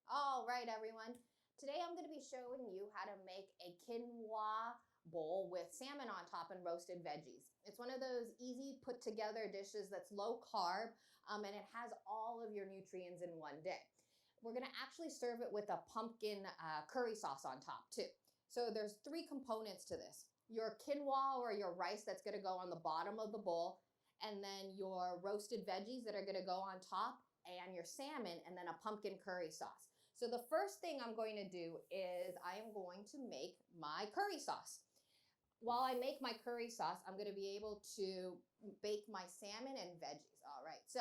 All right, everyone. Today I'm going to be showing you how to make a quinoa bowl with salmon on top and roasted veggies. It's one of those easy put together dishes that's low carb and it has all of your nutrients in one day. We're going to actually serve it with a pumpkin curry sauce on top too. So there's three components to this. Your quinoa or your rice that's going to go on the bottom of the bowl, and then your roasted veggies that are going to go on top, and your salmon, and then a pumpkin curry sauce. So the first thing I'm going to do is I am going to make my curry sauce. While I make my curry sauce, I'm going to be able to bake my salmon and veggies. All right, so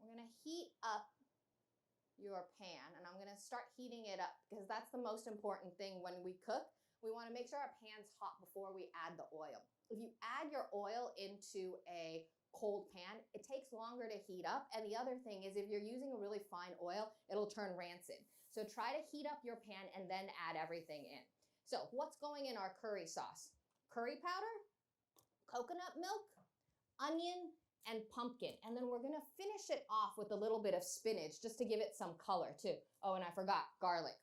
we're going to heat up your pan, and I'm going to start heating it up because that's the most important thing when we cook. We want to make sure our pan's hot before we add the oil. If you add your oil into a cold pan, it takes longer to heat up. And the other thing is, if you're using a really fine oil, it'll turn rancid. So try to heat up your pan and then add everything in. So what's going in our curry sauce? Curry powder, coconut milk, onion, and pumpkin. And then we're gonna finish it off with a little bit of spinach just to give it some color too. Oh, and I forgot, garlic.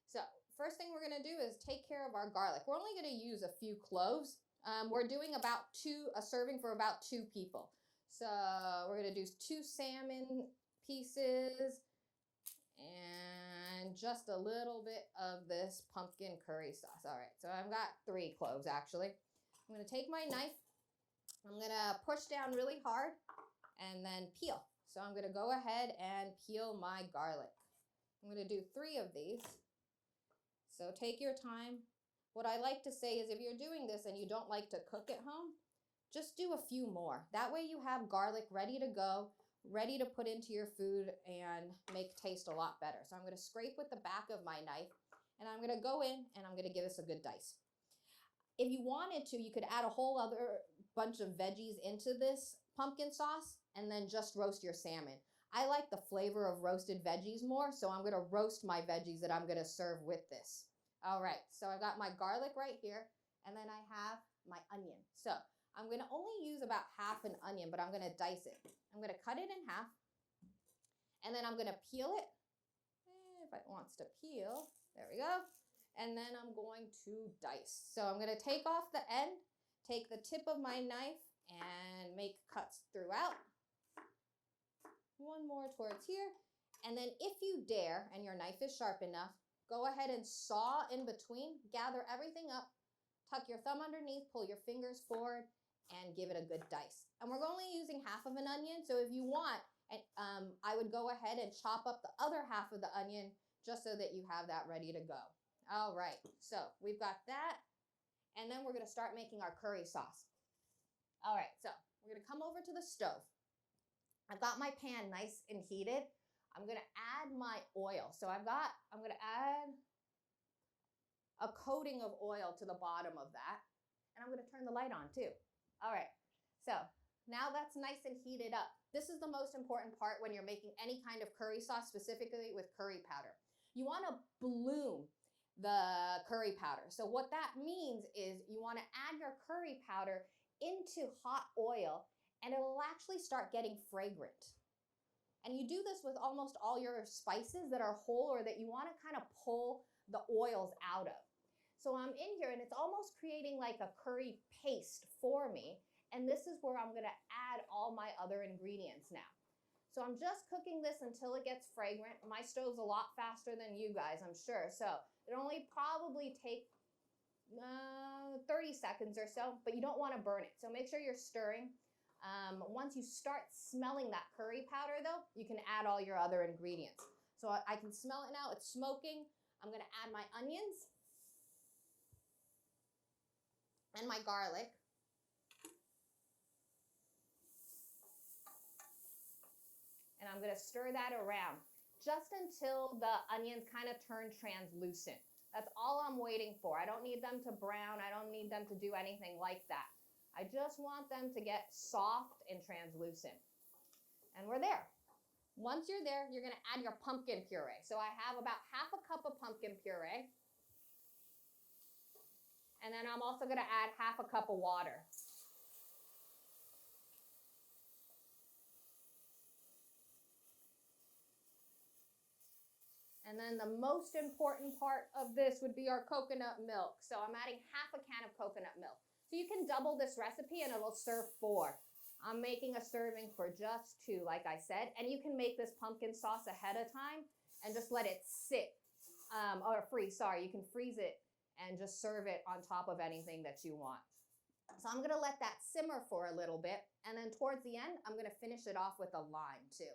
So first thing we're gonna do is take care of our garlic. We're only gonna use a few cloves. We're doing about a serving for about 2 people. So we're gonna do 2 salmon pieces and just a little bit of this pumpkin curry sauce. All right, so I've got 3 cloves actually. I'm gonna take my knife, I'm gonna push down really hard and then peel. So I'm gonna go ahead and peel my garlic. I'm gonna do 3 of these. So take your time. What I like to say is, if you're doing this and you don't like to cook at home, just do a few more. That way you have garlic ready to go, ready to put into your food and make taste a lot better. So I'm gonna scrape with the back of my knife and I'm gonna go in and I'm gonna give this a good dice. If you wanted to, you could add a whole other bunch of veggies into this pumpkin sauce and then just roast your salmon. I like the flavor of roasted veggies more, so I'm gonna roast my veggies that I'm gonna serve with this. All right, so I've got my garlic right here, and then I have my onion. So I'm gonna only use about half an onion, but I'm gonna dice it. I'm gonna cut it in half, and then I'm gonna peel it. If it wants to peel, there we go. And then I'm going to dice. So I'm gonna take off the end, take the tip of my knife, and make cuts throughout. One more towards here. And then if you dare, and your knife is sharp enough, go ahead and saw in between, gather everything up, tuck your thumb underneath, pull your fingers forward, and give it a good dice. And we're only using half of an onion, so if you want, I would go ahead and chop up the other half of the onion just so that you have that ready to go. All right, so we've got that, and then we're gonna start making our curry sauce. All right, so we're gonna come over to the stove. I've got my pan nice and heated. I'm gonna add my oil. So I'm gonna add a coating of oil to the bottom of that, and I'm gonna turn the light on too. All right, so now that's nice and heated up. This is the most important part when you're making any kind of curry sauce, specifically with curry powder. You wanna bloom the curry powder. So what that means is you wanna add your curry powder into hot oil and it'll actually start getting fragrant. And you do this with almost all your spices that are whole or that you wanna kind of pull the oils out of. So I'm in here and it's almost creating like a curry paste for me. And this is where I'm gonna add all my other ingredients now. So I'm just cooking this until it gets fragrant. My stove's a lot faster than you guys, I'm sure. So it only probably take 30 seconds or so, but you don't wanna burn it. So make sure you're stirring. Once you start smelling that curry powder though, you can add all your other ingredients. So I can smell it now, it's smoking. I'm gonna add my onions and my garlic. And I'm gonna stir that around just until the onions kind of turn translucent. That's all I'm waiting for. I don't need them to brown. I don't need them to do anything like that. I just want them to get soft and translucent. And we're there. Once you're there, you're gonna add your pumpkin puree. So I have about half a cup of pumpkin puree. And then I'm also gonna add half a cup of water. And then the most important part of this would be our coconut milk. So I'm adding half a can of coconut milk. So you can double this recipe and it'll serve 4. I'm making a serving for just 2, like I said. And you can make this pumpkin sauce ahead of time and just let it sit, or freeze, sorry. You can freeze it and just serve it on top of anything that you want. So I'm gonna let that simmer for a little bit. And then towards the end, I'm gonna finish it off with a lime too.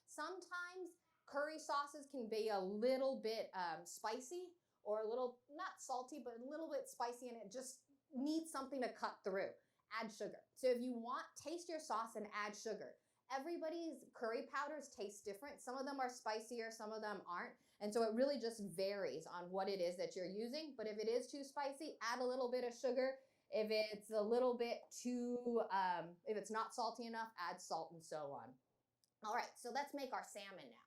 Sometimes curry sauces can be a little bit spicy or a little, not salty, but a little bit spicy, and it just needs something to cut through. Add sugar. So if you want, taste your sauce and add sugar. Everybody's curry powders taste different. Some of them are spicier, some of them aren't. And so it really just varies on what it is that you're using. But if it is too spicy, add a little bit of sugar. If it's a little bit too, if it's not salty enough, add salt and so on. All right, so let's make our salmon now.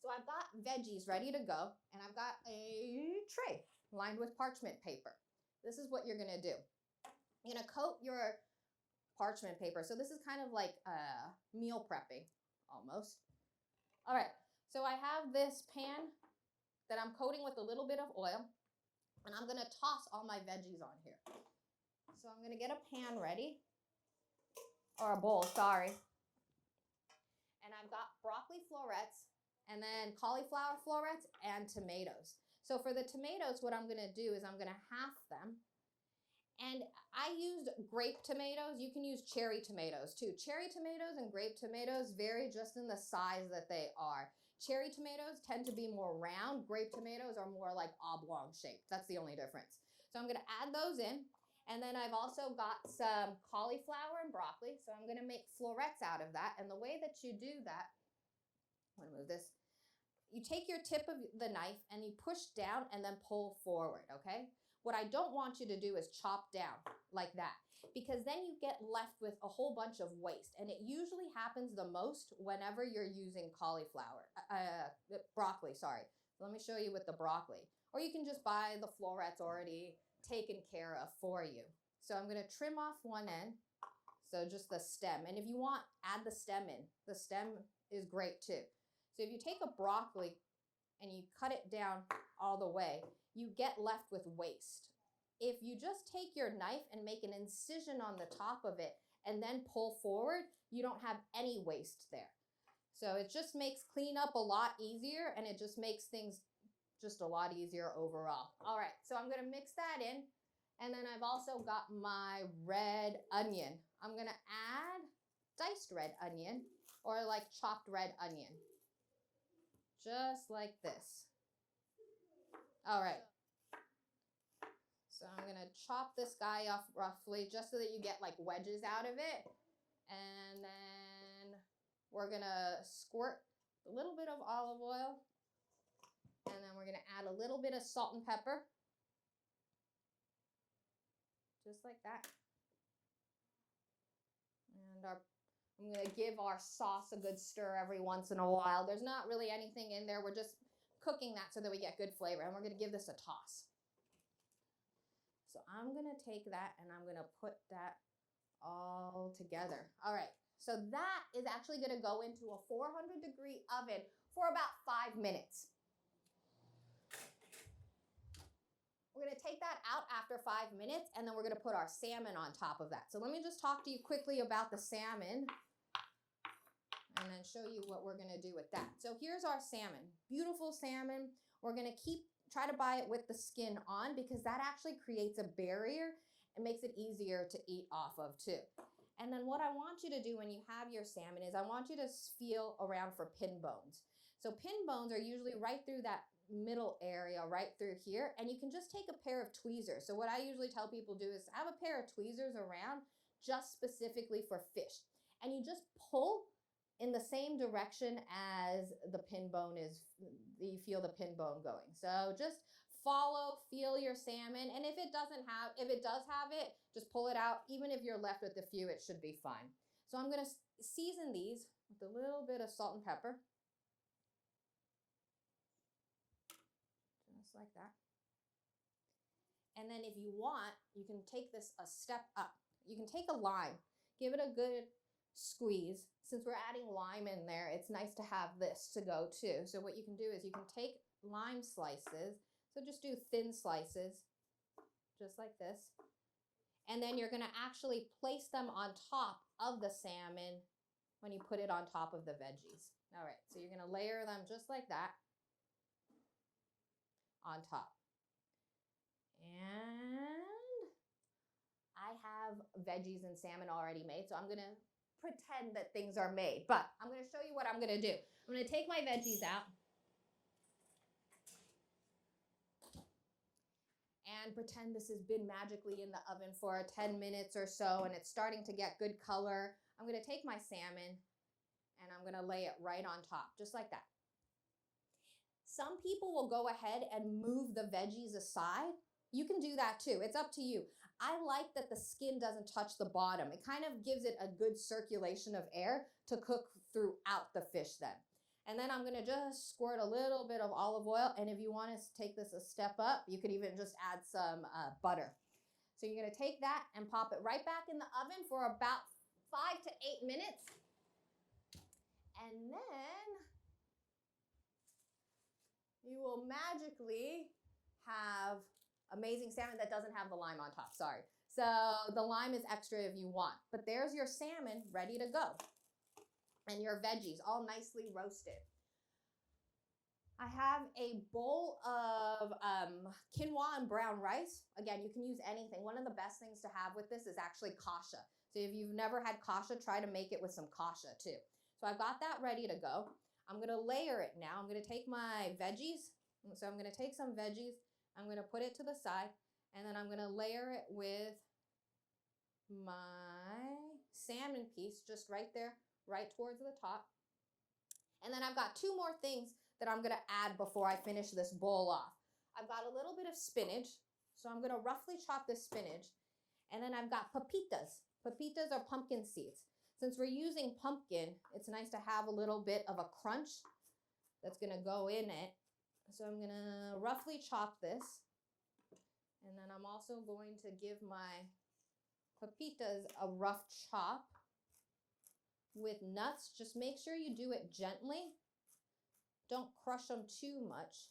So I've got veggies ready to go, and I've got a tray lined with parchment paper. This is what you're gonna do. You're gonna coat your parchment paper. So this is kind of like meal prepping, almost. All right, so I have this pan that I'm coating with a little bit of oil, and I'm gonna toss all my veggies on here. So I'm gonna get a pan ready, or a bowl, sorry. And I've got broccoli florets, and then cauliflower florets and tomatoes. So for the tomatoes, what I'm gonna do is I'm gonna half them. And I used grape tomatoes. You can use cherry tomatoes too. Cherry tomatoes and grape tomatoes vary just in the size that they are. Cherry tomatoes tend to be more round. Grape tomatoes are more like oblong shaped. That's the only difference. So I'm gonna add those in. And then I've also got some cauliflower and broccoli. So I'm gonna make florets out of that. And the way that you do that, I'm gonna move this. You take your tip of the knife and you push down and then pull forward, okay? What I don't want you to do is chop down like that, because then you get left with a whole bunch of waste. And it usually happens the most whenever you're using broccoli, sorry. Let me show you with the broccoli. Or you can just buy the florets already taken care of for you. So I'm gonna trim off one end, so just the stem. And if you want, add the stem in. The stem is great too. So if you take a broccoli and you cut it down all the way, you get left with waste. If you just take your knife and make an incision on the top of it and then pull forward, you don't have any waste there. So it just makes cleanup a lot easier, and it just makes things just a lot easier overall. All right, so I'm gonna mix that in. And then I've also got my red onion. I'm gonna add diced red onion, or like chopped red onion. Just like this. All right. So I'm gonna chop this guy off roughly, just so that you get like wedges out of it. And then we're gonna squirt a little bit of olive oil. And then we're gonna add a little bit of salt and pepper. Just like that. And I'm gonna give our sauce a good stir every once in a while. There's not really anything in there. We're just cooking that so that we get good flavor. And we're gonna give this a toss. So I'm gonna take that and I'm gonna put that all together. All right, so that is actually gonna go into a 400-degree oven for about 5 minutes. We're gonna take that out after 5 minutes, and then we're gonna put our salmon on top of that. So let me just talk to you quickly about the salmon and then show you what we're gonna do with that. So here's our salmon, beautiful salmon. We're gonna try to buy it with the skin on, because that actually creates a barrier and makes it easier to eat off of too. And then what I want you to do when you have your salmon is I want you to feel around for pin bones. So pin bones are usually right through that middle area, right through here, and you can just take a pair of tweezers. So what I usually tell people do is have a pair of tweezers around just specifically for fish, and you just pull in the same direction as the pin bone is, you feel the pin bone going. So just feel your salmon, and if it does have it, just pull it out. Even if you're left with a few, it should be fine. So I'm gonna season these with a little bit of salt and pepper. Just like that. And then if you want, you can take this a step up. You can take a lime, give it a good squeeze. Since we're adding lime in there, it's nice to have this to go too. So what you can do is you can take lime slices. So just do thin slices, just like this. And then you're gonna actually place them on top of the salmon when you put it on top of the veggies. All right, so you're gonna layer them just like that on top. And I have veggies and salmon already made, so I'm gonna pretend that things are made, but I'm gonna show you what I'm gonna do. I'm gonna take my veggies out and pretend this has been magically in the oven for 10 minutes or so and it's starting to get good color. I'm gonna take my salmon and I'm gonna lay it right on top, just like that. Some people will go ahead and move the veggies aside. You can do that too, it's up to you. I like that the skin doesn't touch the bottom. It kind of gives it a good circulation of air to cook throughout the fish then. And then I'm gonna just squirt a little bit of olive oil, and if you want to take this a step up, you could even just add some butter. So you're gonna take that and pop it right back in the oven for about 5 to 8 minutes. And then you will magically have amazing salmon that doesn't have the lime on top, sorry. So the lime is extra if you want, but there's your salmon ready to go. And your veggies all nicely roasted. I have a bowl of quinoa and brown rice. Again, you can use anything. One of the best things to have with this is actually kasha. So if you've never had kasha, try to make it with some kasha too. So I've got that ready to go. I'm gonna layer it now. I'm gonna take my veggies. So I'm gonna take some veggies, I'm gonna put it to the side, and then I'm gonna layer it with my salmon piece just right there, right towards the top. And then I've got 2 more things that I'm gonna add before I finish this bowl off. I've got a little bit of spinach, so I'm gonna roughly chop this spinach. And then I've got pepitas. Pepitas are pumpkin seeds. Since we're using pumpkin, it's nice to have a little bit of a crunch that's gonna go in it. So I'm gonna roughly chop this. And then I'm also going to give my pepitas a rough chop with nuts. Just make sure you do it gently. Don't crush them too much,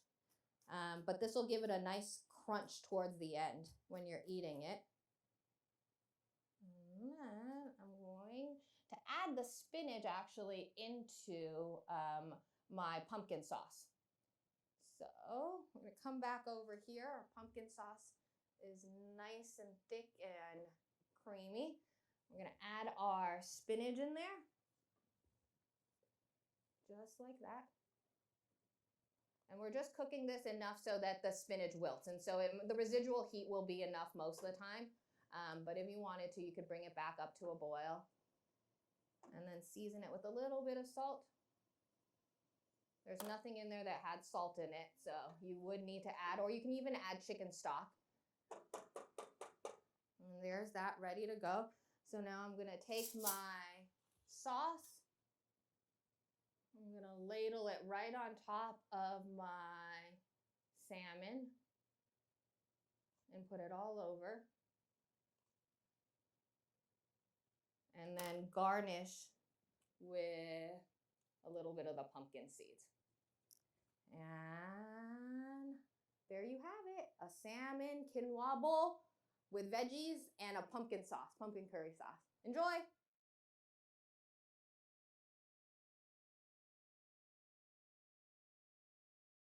but this will give it a nice crunch towards the end when you're eating it. And then I'm going to add the spinach actually into my pumpkin sauce. So we're gonna come back over here. Our pumpkin sauce is nice and thick and creamy. We're gonna add our spinach in there, just like that. And we're just cooking this enough so that the spinach wilts. And so the residual heat will be enough most of the time. But if you wanted to, you could bring it back up to a boil and then season it with a little bit of salt. There's nothing in there that had salt in it, so you would need to add, or you can even add chicken stock. And there's that ready to go. So now I'm gonna take my sauce. I'm gonna ladle it right on top of my salmon and put it all over. And then garnish with a little bit of the pumpkin seeds. And there you have it, a salmon quinoa bowl with veggies and a pumpkin sauce, pumpkin curry sauce. Enjoy!